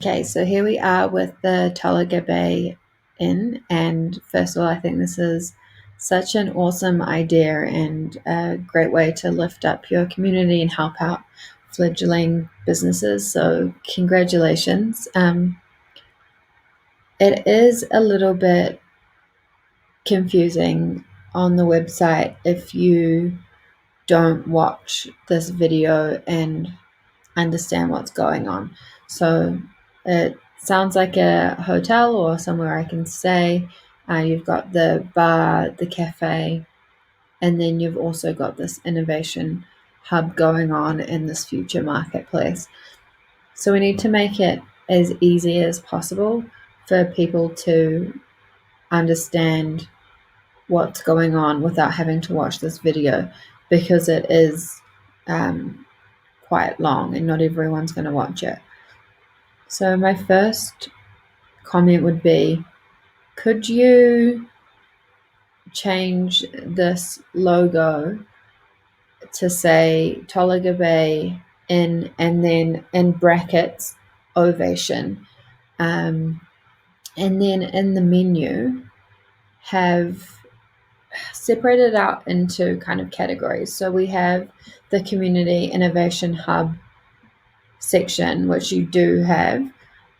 Okay, so here we are with the Tolaga Bay Inn, and first of all, I think this is such an awesome idea and a great way to lift up your community and help out fledgling businesses. So congratulations. It is a little bit confusing on the website if you don't watch this video and understand what's going on. So it sounds like a hotel or somewhere I can stay. You've got the bar, the cafe, and then you've also got this innovation hub going on in this future marketplace. So we need to make it as easy as possible for people to understand what's going on without having to watch this video, because it is quite long and not everyone's going to watch it. So my first comment would be, could you change this logo to say Tolaga Bay Inn and then in brackets Ovation, and then in the menu have separated out into kind of categories. So we have the Community Innovation Hub section, which you do have,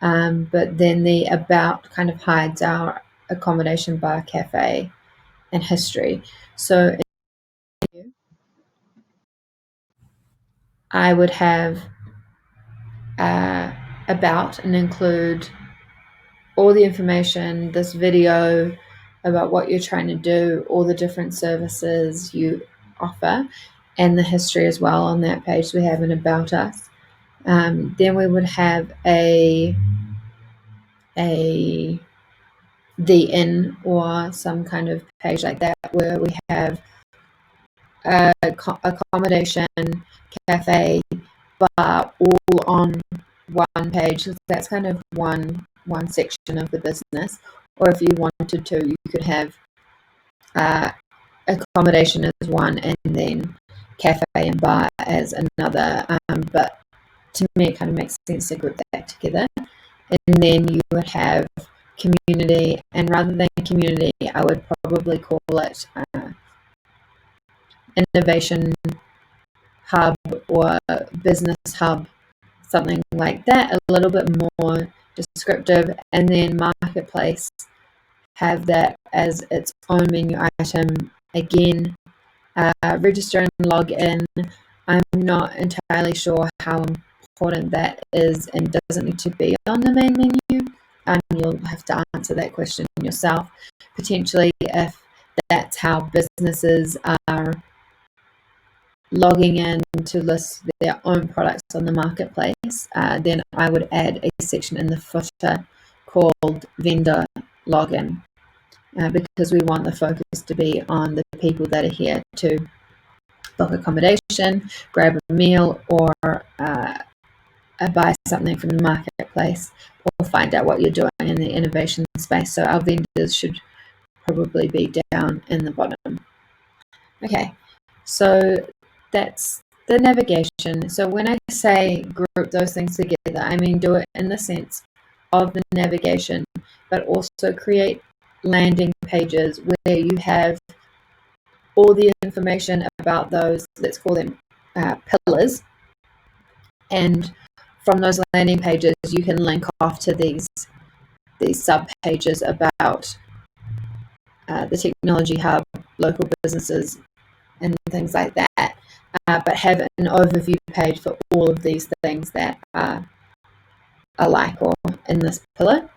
but then the About kind of hides our accommodation, bar, cafe, and history. So I would have About and include all the information, this video about what you're trying to do, all the different services you offer, and the history as well. On that page we have an About Us. Then we would have a the Inn or some kind of page like that, where we have accommodation, cafe, bar, all on one page. So that's kind of one section of the business. Or if you wanted to, you could have accommodation as one and then cafe and bar as another. But to me, it kind of makes sense to group that together. And then you would have community, and rather than community, I would probably call it innovation hub or business hub, something like that, a little bit more descriptive. And then marketplace, have that as its own menu item. Again, register and log in. I'm not entirely sure how important that is and doesn't need to be on the main menu. You'll have to answer that question yourself. Potentially, if that's how businesses are logging in to list their own products on the marketplace, then I would add a section in the footer called vendor login, because we want the focus to be on the people that are here to book accommodation, grab a meal, or buy something from the marketplace, or find out what you're doing in the innovation space. So our vendors should probably be down in the bottom. Okay, so that's the navigation. So when I say group those things together, I mean do it in the sense of the navigation, but also create landing pages where you have all the information about those, let's call them pillars, and from those landing pages you can link off to these sub pages about the technology hub, local businesses, and things like that, but have an overview page for all of these things that are alike or in this pillar.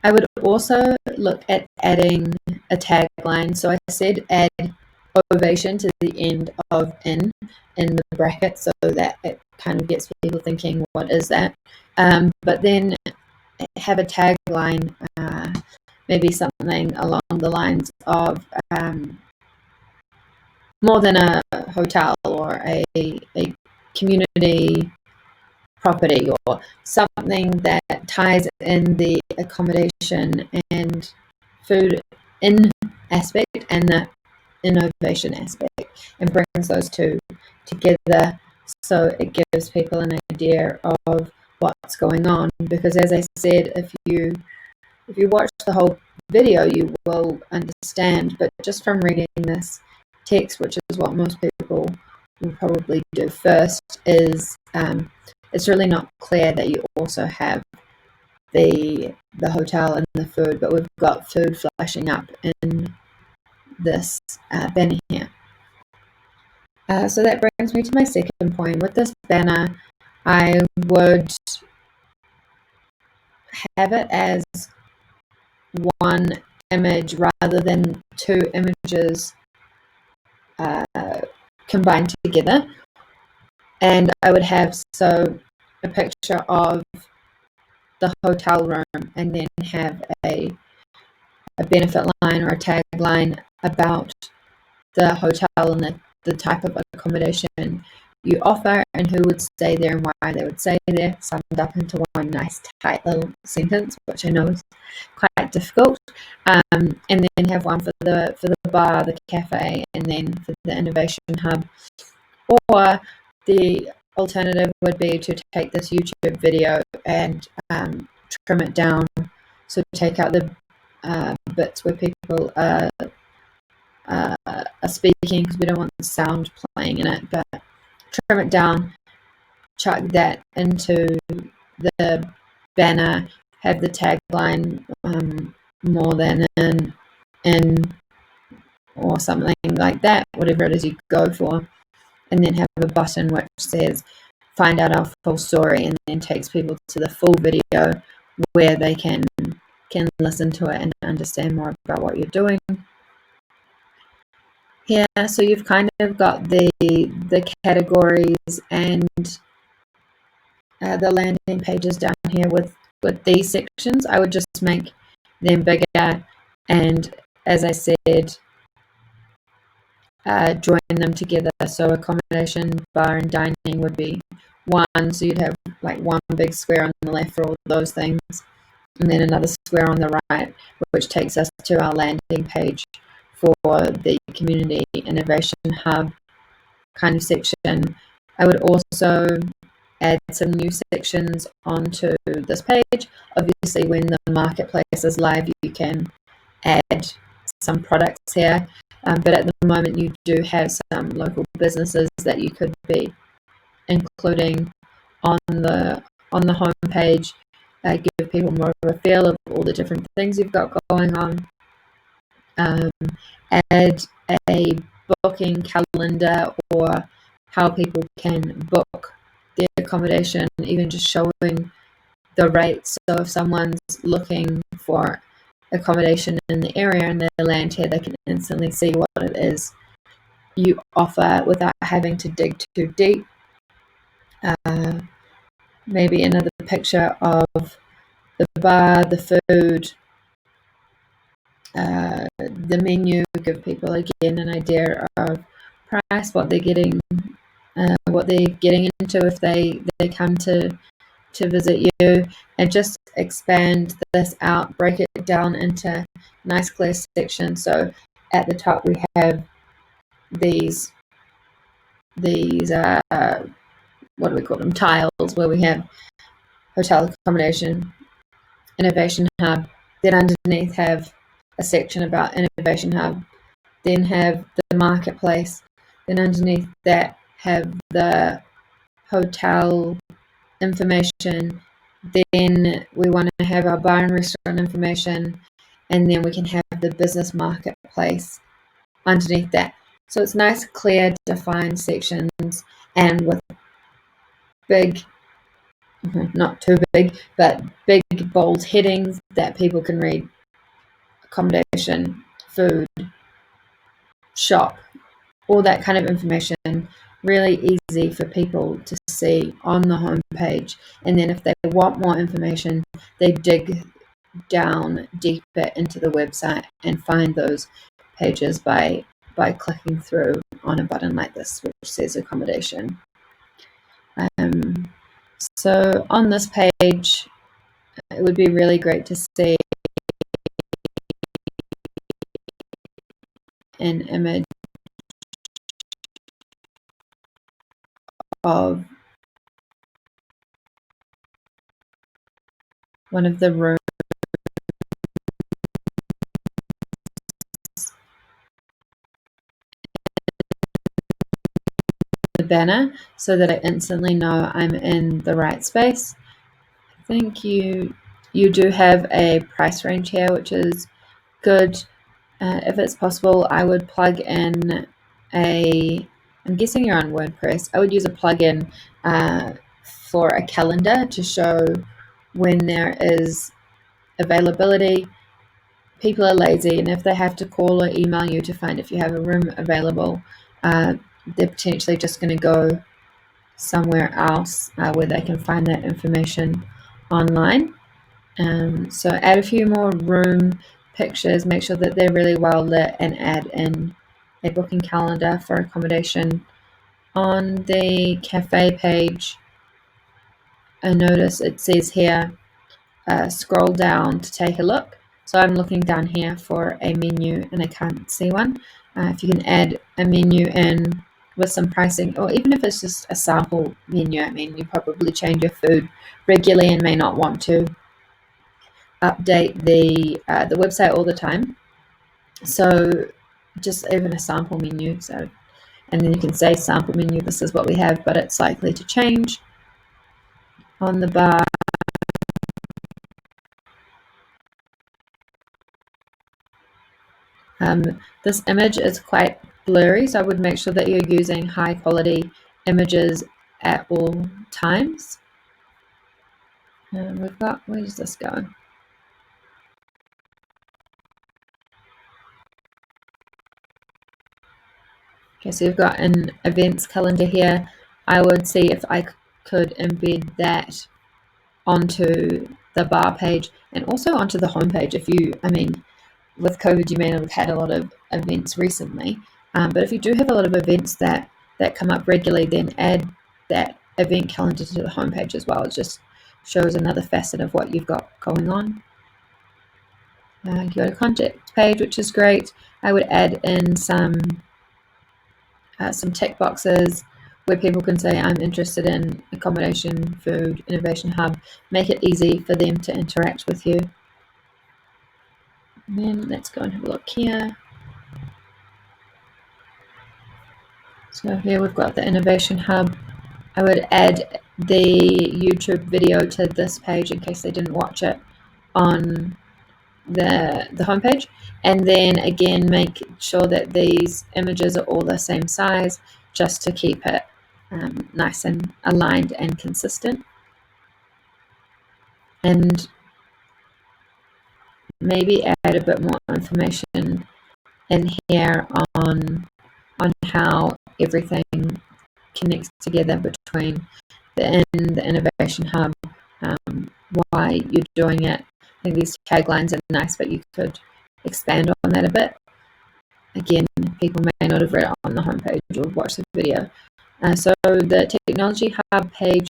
I would also look at adding a tagline. So I said add ovation to the end of in the bracket, so that it kind of gets people thinking, what is that? But then have a tagline, maybe something along the lines of more than a hotel or a community property, or something that ties in the accommodation and food in aspect and the innovation aspect, and brings those two together, so it gives people an idea of what going on, because as I said, if you watch the whole video, you will understand. But just from reading this text, which is what most people will probably do first, is it's really not clear that you also have the hotel and the food, but we've got food flashing up in this banner here. So that brings me to my second point. With this banner, I would have it as one image rather than two images combined together. And I would have a picture of the hotel room, and then have a benefit line or a tagline about the hotel and the type of accommodation you offer and who would stay there and why they would stay there, summed up into one nice tight little sentence, which I know is quite difficult. And then have one for the bar, the cafe, and then for the innovation hub. Or the alternative would be to take this YouTube video and trim it down. So take out the bits where people are speaking, because we don't want the sound playing in it, but trim it down, chuck that into the banner, have the tagline more than in or something like that, whatever it is you go for, and then have a button which says find out our full story, and then takes people to the full video where they can listen to it and understand more about what you're doing. Yeah, so you've kind of got the categories and the landing pages down here with these sections. I would just make them bigger, and as I said, join them together. So accommodation, bar, and dining would be one. So you'd have like one big square on the left for all those things, and then another square on the right, which takes us to our landing page for the community innovation hub kind of section. I would also add some new sections onto this page. Obviously, when the marketplace is live, you can add some products here, but at the moment you do have some local businesses that you could be including on the home page. Give people more of a feel of all the different things you've got going on. Add a booking calendar, or how people can book their accommodation, even just showing the rates. So if someone's looking for accommodation in the area and they land here, they can instantly see what it is you offer without having to dig too deep. Maybe another picture of the bar, the food, the menu, give people again an idea of price, what they're getting into if they come to visit you, and just expand this out, break it down into nice clear sections. So at the top we have these what do we call them, tiles, where we have hotel accommodation, innovation hub, then underneath have a section about innovation hub, then have the marketplace, then underneath that have the hotel information, then we want to have our bar and restaurant information, and then we can have the business marketplace underneath that. So it's nice, clear, defined sections, and with big, not too big, but big bold headings that people can read: accommodation, food, shop, all that kind of information. Really easy for people to see on the home page. And then if they want more information, they dig down deeper into the website and find those pages by clicking through on a button like this, which says accommodation. So on this page, it would be really great to see an image of one of the rooms, the banner, so that I instantly know I'm in the right space. I think you do have a price range here, which is good. If it's possible, I would plug in I'm guessing you're on WordPress. I would use a plugin for a calendar to show when there is availability. People are lazy, and if they have to call or email you to find if you have a room available, they're potentially just going to go somewhere else where they can find that information online. So add a few more room pictures, make sure that they're really well lit, and add in a booking calendar for accommodation. On the cafe page, I notice it says here, scroll down to take a look. So I'm looking down here for a menu and I can't see one. If you can add a menu in with some pricing, or even if it's just a sample menu, I mean, you probably change your food regularly and may not want to update the website all the time. So just even a sample menu. So, and then you can say sample menu, this is what we have, but it's likely to change. On the bar, this image is quite blurry, so I would make sure that you're using high quality images at all times. We've got, where does this go? Okay, so you've got an events calendar here. I would see if I could embed that onto the bar page and also onto the homepage. If you, I mean, with COVID, you may not have had a lot of events recently, but if you do have a lot of events that come up regularly, then add that event calendar to the homepage as well. It just shows another facet of what you've got going on. You go to contact page, which is great. I would add in some tick boxes where people can say, I'm interested in accommodation, food, innovation hub. Make it easy for them to interact with you. And then let's go and have a look here. So here we've got the Innovation Hub. I would add the YouTube video to this page in case they didn't watch it on the homepage. And then again, make sure that these images are all the same size just to keep it nice and aligned and consistent. And maybe add a bit more information in here on how everything connects together between the Innovation Hub, why you're doing it. I think these taglines are nice, but you could expand on that a bit. Again, people may not have read it on the homepage or watched the video. So the Technology Hub page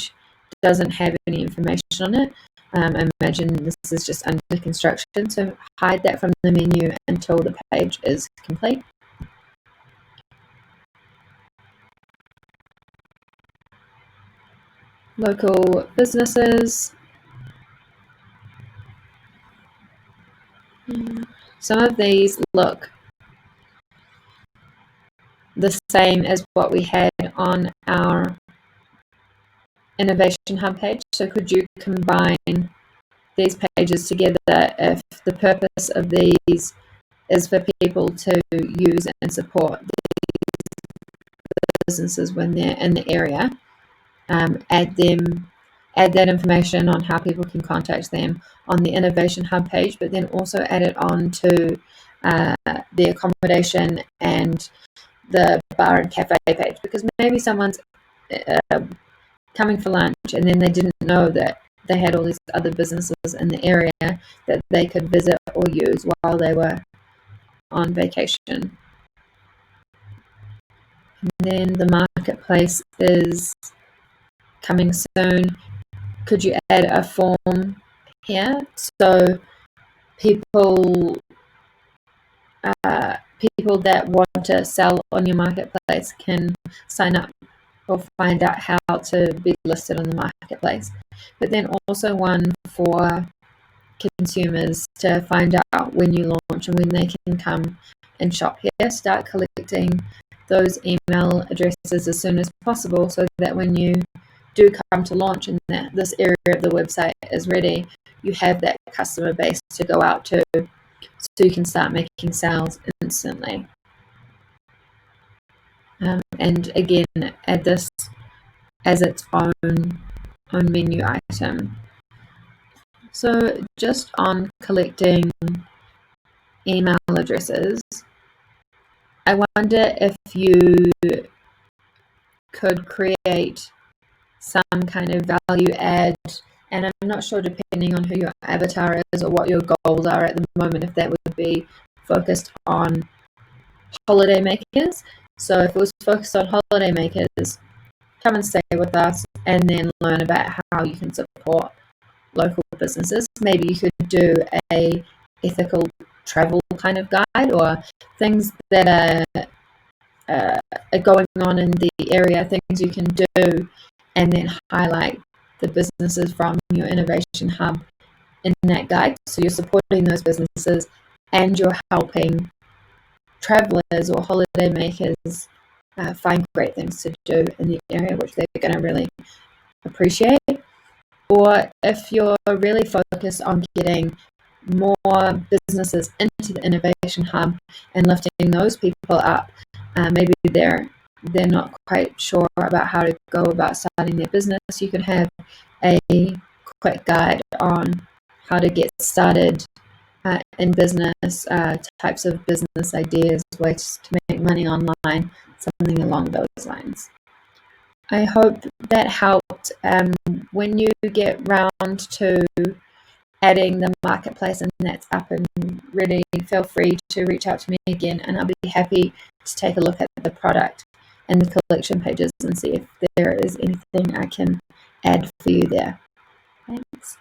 doesn't have any information on it. I imagine this is just under construction, so hide that from the menu until the page is complete. Local businesses. Some of these look the same as what we had on our Innovation Hub page. So could you combine these pages together if the purpose of these is for people to use and support businesses when they're in the area? Add that information on how people can contact them on the Innovation Hub page, but then also add it on to the accommodation and the bar and cafe page, because maybe someone's coming for lunch and then they didn't know that they had all these other businesses in the area that they could visit or use while they were on vacation. And then the marketplace is coming soon. Could you add a form here so people that want to sell on your marketplace can sign up or find out how to be listed on the marketplace? But then also one for consumers to find out when you launch and when they can come and shop here. Start collecting those email addresses as soon as possible so that when you do come to launch and that this area of the website is ready, you have that customer base to go out to so you can start making sales instantly. And again, add this as its own menu item. So just on collecting email addresses, I wonder if you could create some kind of value add, and I'm not sure, depending on who your avatar is or what your goals are at the moment, if that would be focused on holiday makers. So if it was focused on holiday makers, come and stay with us and then learn about how you can support local businesses. Maybe you could do a ethical travel kind of guide, or things that are going on in the area, things you can do, and then highlight the businesses from your innovation hub in that guide. So you're supporting those businesses and you're helping travelers or holiday makers find great things to do in the area, which they're going to really appreciate. Or if you're really focused on getting more businesses into the innovation hub and lifting those people up, maybe they're not quite sure about how to go about starting their business, you could have a quick guide on how to get started in business, types of business ideas, ways to make money online, something along those lines. I hope that helped. When you get round to adding the marketplace and that's up and ready, feel free to reach out to me again, and I'll be happy to take a look at the product and the collection pages and see if there is anything I can add for you there. Thanks.